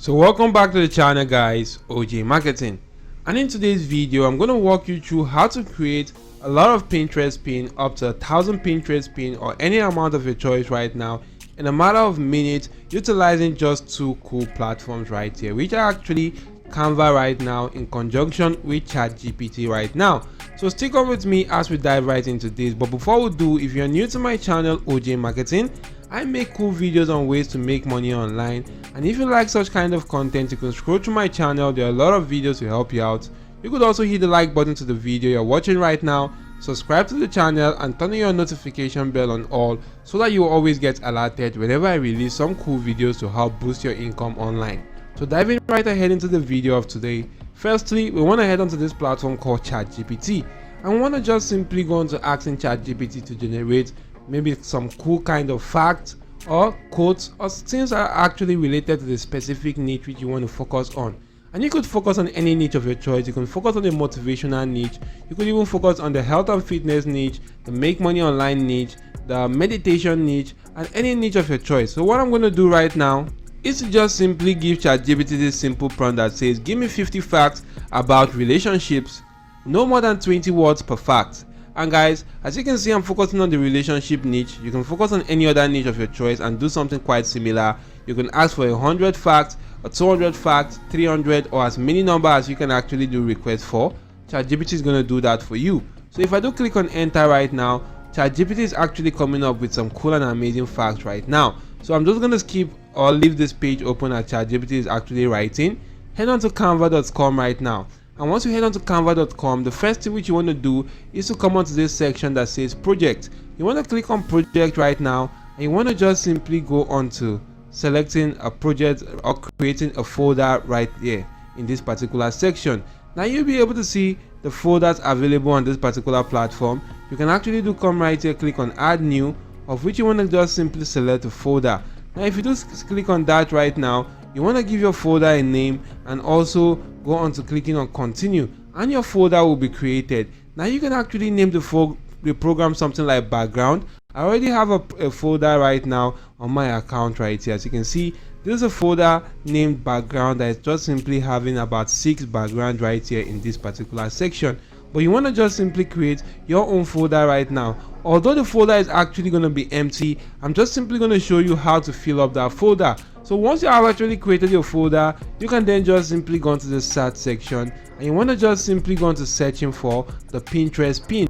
So welcome back to the channel guys, OJ Marketing, and in today's video I'm going to walk you through how to create a lot of Pinterest pin, up to 1,000 Pinterest pin or any amount of your choice right now in a matter of minutes, utilizing just two cool platforms right here, which are actually Canva right now in conjunction with ChatGPT right now. So stick on with me as we dive right into this. But before we do, if you're new to my channel OJ Marketing, I make cool videos on ways to make money online, and if you like such kind of content, you can scroll through my channel. There are a lot of videos to help you out. You could also hit the like button to the video you're watching right now, subscribe to the channel and turn on your notification bell on all so that you will always get alerted whenever I release some cool videos to help boost your income online. So diving right ahead into the video of today, firstly we want to head onto this platform called ChatGPT, and we want to just simply go into asking ChatGPT to generate maybe some cool kind of facts or quotes or things that are actually related to the specific niche which you want to focus on. And you could focus on any niche of your choice. You can focus on the motivational niche, you could even focus on the health and fitness niche, the make money online niche, the meditation niche, and any niche of your choice. So what I'm going to do right now is to just simply give ChatGPT this simple prompt that says give me 50 facts about relationships, no more than 20 words per fact. And guys, as you can see, I'm focusing on the relationship niche. You can focus on any other niche of your choice and do something quite similar. You can ask for 100 facts or 200 facts, 300, or as many number as you can actually do requests for. ChatGPT is going to do that for you. So if I do click on enter right now, ChatGPT is actually coming up with some cool and amazing facts right now. So I'm just going to skip or leave this page open as ChatGPT is actually writing. Head on to canva.com right now. And once you head on to canva.com, the first thing which you want to do is to come onto this section that says project. You want to click on project right now, and you want to just simply go on to selecting a project or creating a folder right there in this particular section. Now you'll be able to see the folders available on this particular platform. You can actually come right here, click on add new, of which you want to just simply select a folder. Now if you just click on that right now, you want to give your folder a name and also go on to clicking on continue, and your folder will be created. Now you can actually name the program something like background. I already have a folder right now on my account right here. As you can see, this is a folder named background that is just simply having about 6 backgrounds right here in this particular section. But you want to just simply create your own folder right now. Although the folder is actually going to be empty, I'm just simply going to show you how to fill up that folder. So once you have actually created your folder, you can then just simply go into the search section, and you want to just simply go into searching for the Pinterest pin.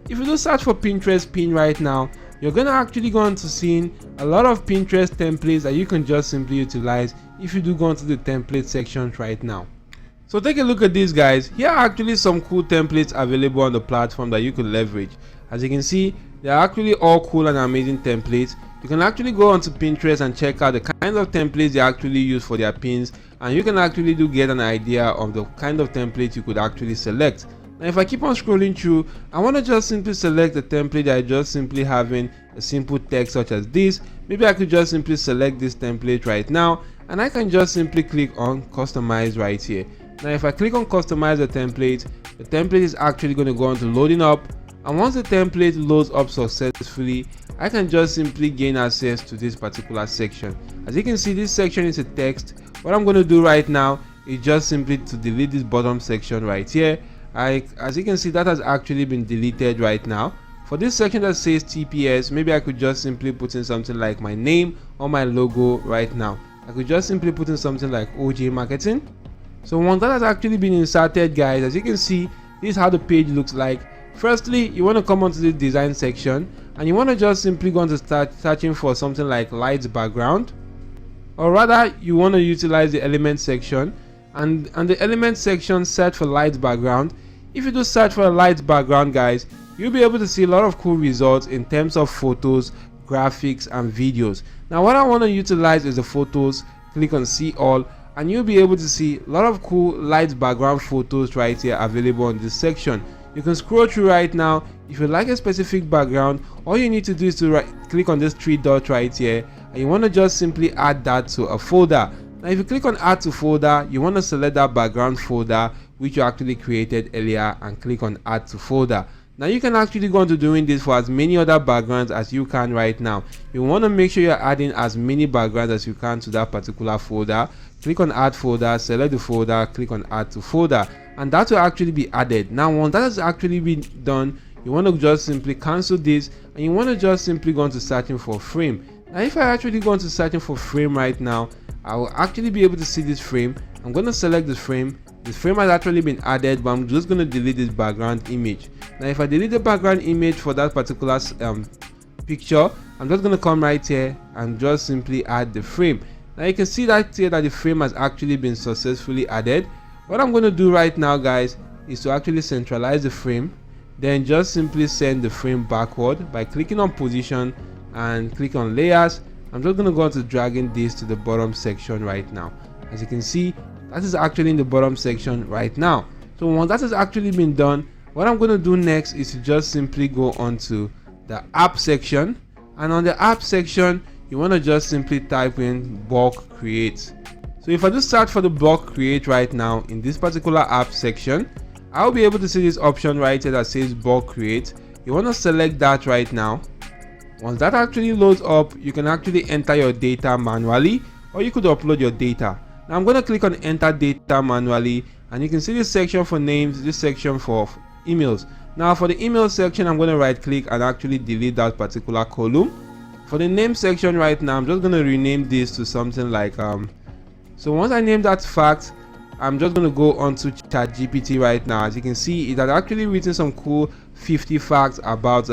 If you do search for Pinterest pin right now, you're going to actually go into seeing a lot of Pinterest templates that you can just simply utilize if you do go into the template section right now. So take a look at these guys. Here are actually some cool templates available on the platform that you could leverage. As you can see, they are actually all cool and amazing templates. You can actually go onto Pinterest and check out the kind of templates they actually use for their pins, and you can actually get an idea of the kind of template you could actually select. Now if I keep on scrolling through, I want to just simply select the template that is just simply having a simple text such as this. Maybe I could just simply select this template right now, and I can just simply click on customize right here. Now if I click on customize the template is actually going to go on to loading up, and once the template loads up successfully, I can just simply gain access to this particular section. As you can see, this section is a text. What I'm going to do right now is just simply to delete this bottom section right here. As you can see, that has actually been deleted right now. For this section that says TPS, maybe I could just simply put in something like my name or my logo right now. I could just simply put in something like OJ Marketing. So once that has actually been inserted, guys, as you can see, this is how the page looks like. Firstly, you want to come onto the design section, and you want to just simply go on to start searching for something like light background, or rather you want to utilize the element section, and the element section search for light background. If you do search for a light background, guys, you'll be able to see a lot of cool results in terms of photos, graphics and videos. Now what I want to utilize is the photos. Click on see all, and you'll be able to see a lot of cool light background photos right here available in this section. You can scroll through right now. If you like a specific background, all you need to do is to click on this 3 dots right here, and you want to just simply add that to a folder. Now if you click on add to folder, you want to select that background folder which you actually created earlier and click on add to folder. Now you can actually go on to doing this for as many other backgrounds as you can right now. You want to make sure you're adding as many backgrounds as you can to that particular folder. Click on add folder, select the folder, click on add to folder, and that will actually be added. Now once that has actually been done, you want to just simply cancel this, and you want to just simply go on to searching for frame. Now if I actually go on to searching for frame right now, I will actually be able to see this frame. I'm going to select this frame. This frame has actually been added, but I'm just going to delete this background image. Now if I delete the background image for that particular picture, I'm just going to come right here and just simply add the frame. Now you can see that here that the frame has actually been successfully added. What I'm going to do right now, guys, is to actually centralize the frame, then just simply send the frame backward by clicking on position and click on layers. I'm just going to go on to dragging this to the bottom section right now. As you can see, that is actually in the bottom section right now. So once that has actually been done, what I'm going to do next is to just simply go on to the app section, and on the app section you want to just simply type in bulk create. So if I just search for the bulk create right now in this particular app section, I'll be able to see this option right here that says bulk create. You want to select that right now. Once that actually loads up, you can actually enter your data manually, or you could upload your data. Now I'm going to click on enter data manually, and you can see this section for names, this section for emails. Now for the email section, I'm going to right click and actually delete that particular column. For the name section right now, I'm just going to rename this to something like so once I name that fact, I'm just going to go on to ChatGPT right now. As you can see, it has actually written some cool 50 facts about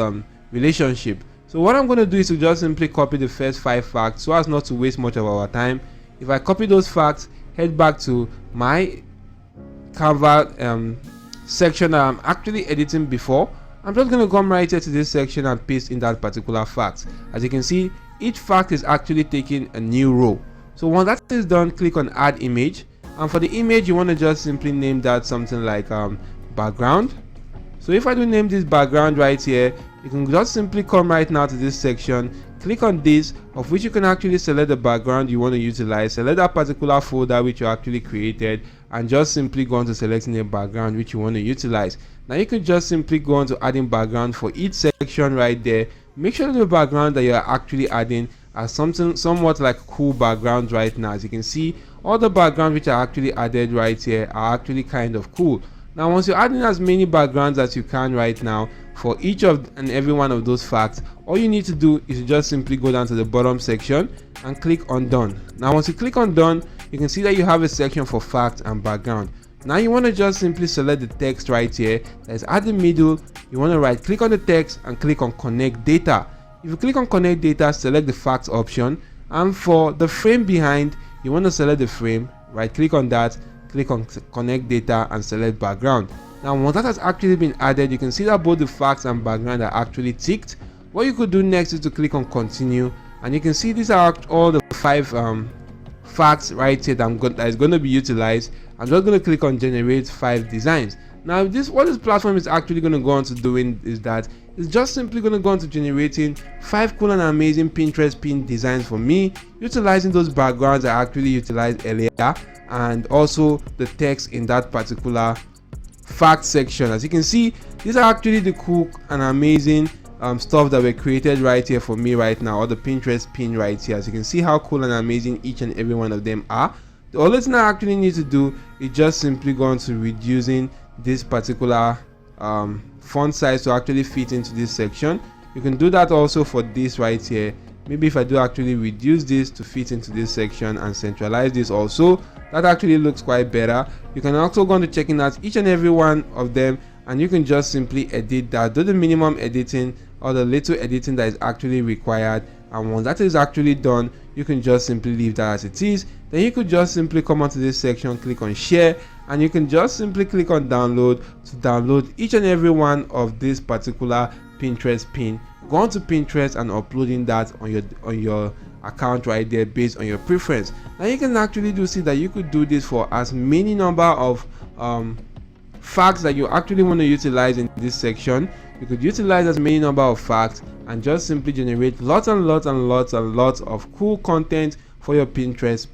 relationship. So what I'm going to do is to just simply copy the first 5 facts so as not to waste much of our time. If I copy those facts, head back to my Canva section that I'm actually editing before, I'm just going to come right here to this section and paste in that particular fact. As you can see, each fact is actually taking a new row. So once that is done, click on add image, and for the image you want to just simply name that something like background. So if I do name this background right here, you can just simply come right now to this section, click on this, of which you can actually select the background you want to utilize, select that particular folder which you actually created, and just simply go on to selecting a background which you want to utilize. Now you can just simply go on to adding background for each section right there. Make sure that the background that you are actually adding are something somewhat like cool backgrounds right now. As you can see, all the backgrounds which are actually added right here are actually kind of cool. Now once you're adding as many backgrounds as you can right now for each of and every one of those facts, all you need to do is to just simply go down to the bottom section and click on done. Now once you click on done, you can see that you have a section for fact and background. Now you want to just simply select the text right here that is at the middle. You want to right click on the text and click on connect data. If you click on connect data, select the facts option, and for the frame behind, you want to select the frame, right click on that, click on connect data and select background. Now once that has actually been added, you can see that both the facts and background are actually ticked. What you could do next is to click on continue, and you can see these are all the 5 facts right here that is going to be utilized. I'm just going to click on generate 5 designs. Now what this platform is actually going to go on to doing is that it's just simply going to go on to generating 5 cool and amazing Pinterest pin designs for me, utilizing those backgrounds I actually utilized earlier, and also the text in that particular fact section. As you can see, these are actually the cool and amazing stuff that were created right here for me right now, or the Pinterest pin right here. As you can see how cool and amazing each and every one of them are. The only thing I actually need to do is just simply go on to reducing this particular font size to actually fit into this section. You can do that also for this right here. Maybe if I do actually reduce this to fit into this section and centralize this also, that actually looks quite better. You can also go on to checking out each and every one of them, and you can just simply edit that, do the minimum editing or the little editing that is actually required. And once that is actually done, you can just simply leave that as it is. Then you could just simply come onto this section, click on share, and you can just simply click on download to download each and every one of this particular Pinterest pin. Go on to Pinterest and uploading that on your account right there based on your preference. Now you can actually see that you could do this for as many number of facts that you actually want to utilize in this section. You could utilize as many number of facts and just simply generate lots and lots and lots and lots of cool content for your Pinterest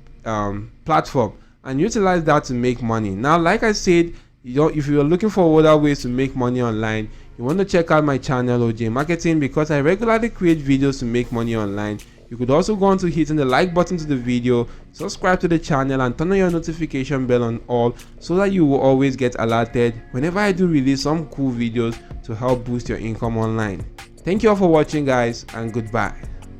platform, and utilize that to make money. Now like I said, If you are looking for other ways to make money online, you want to check out my channel OJ Marketing, because I regularly create videos to make money online. You could also go on to hitting the like button to the video, subscribe to the channel, and turn on your notification bell on all, so that you will always get alerted whenever I do release some cool videos to help boost your income online. Thank you all for watching, guys, and goodbye.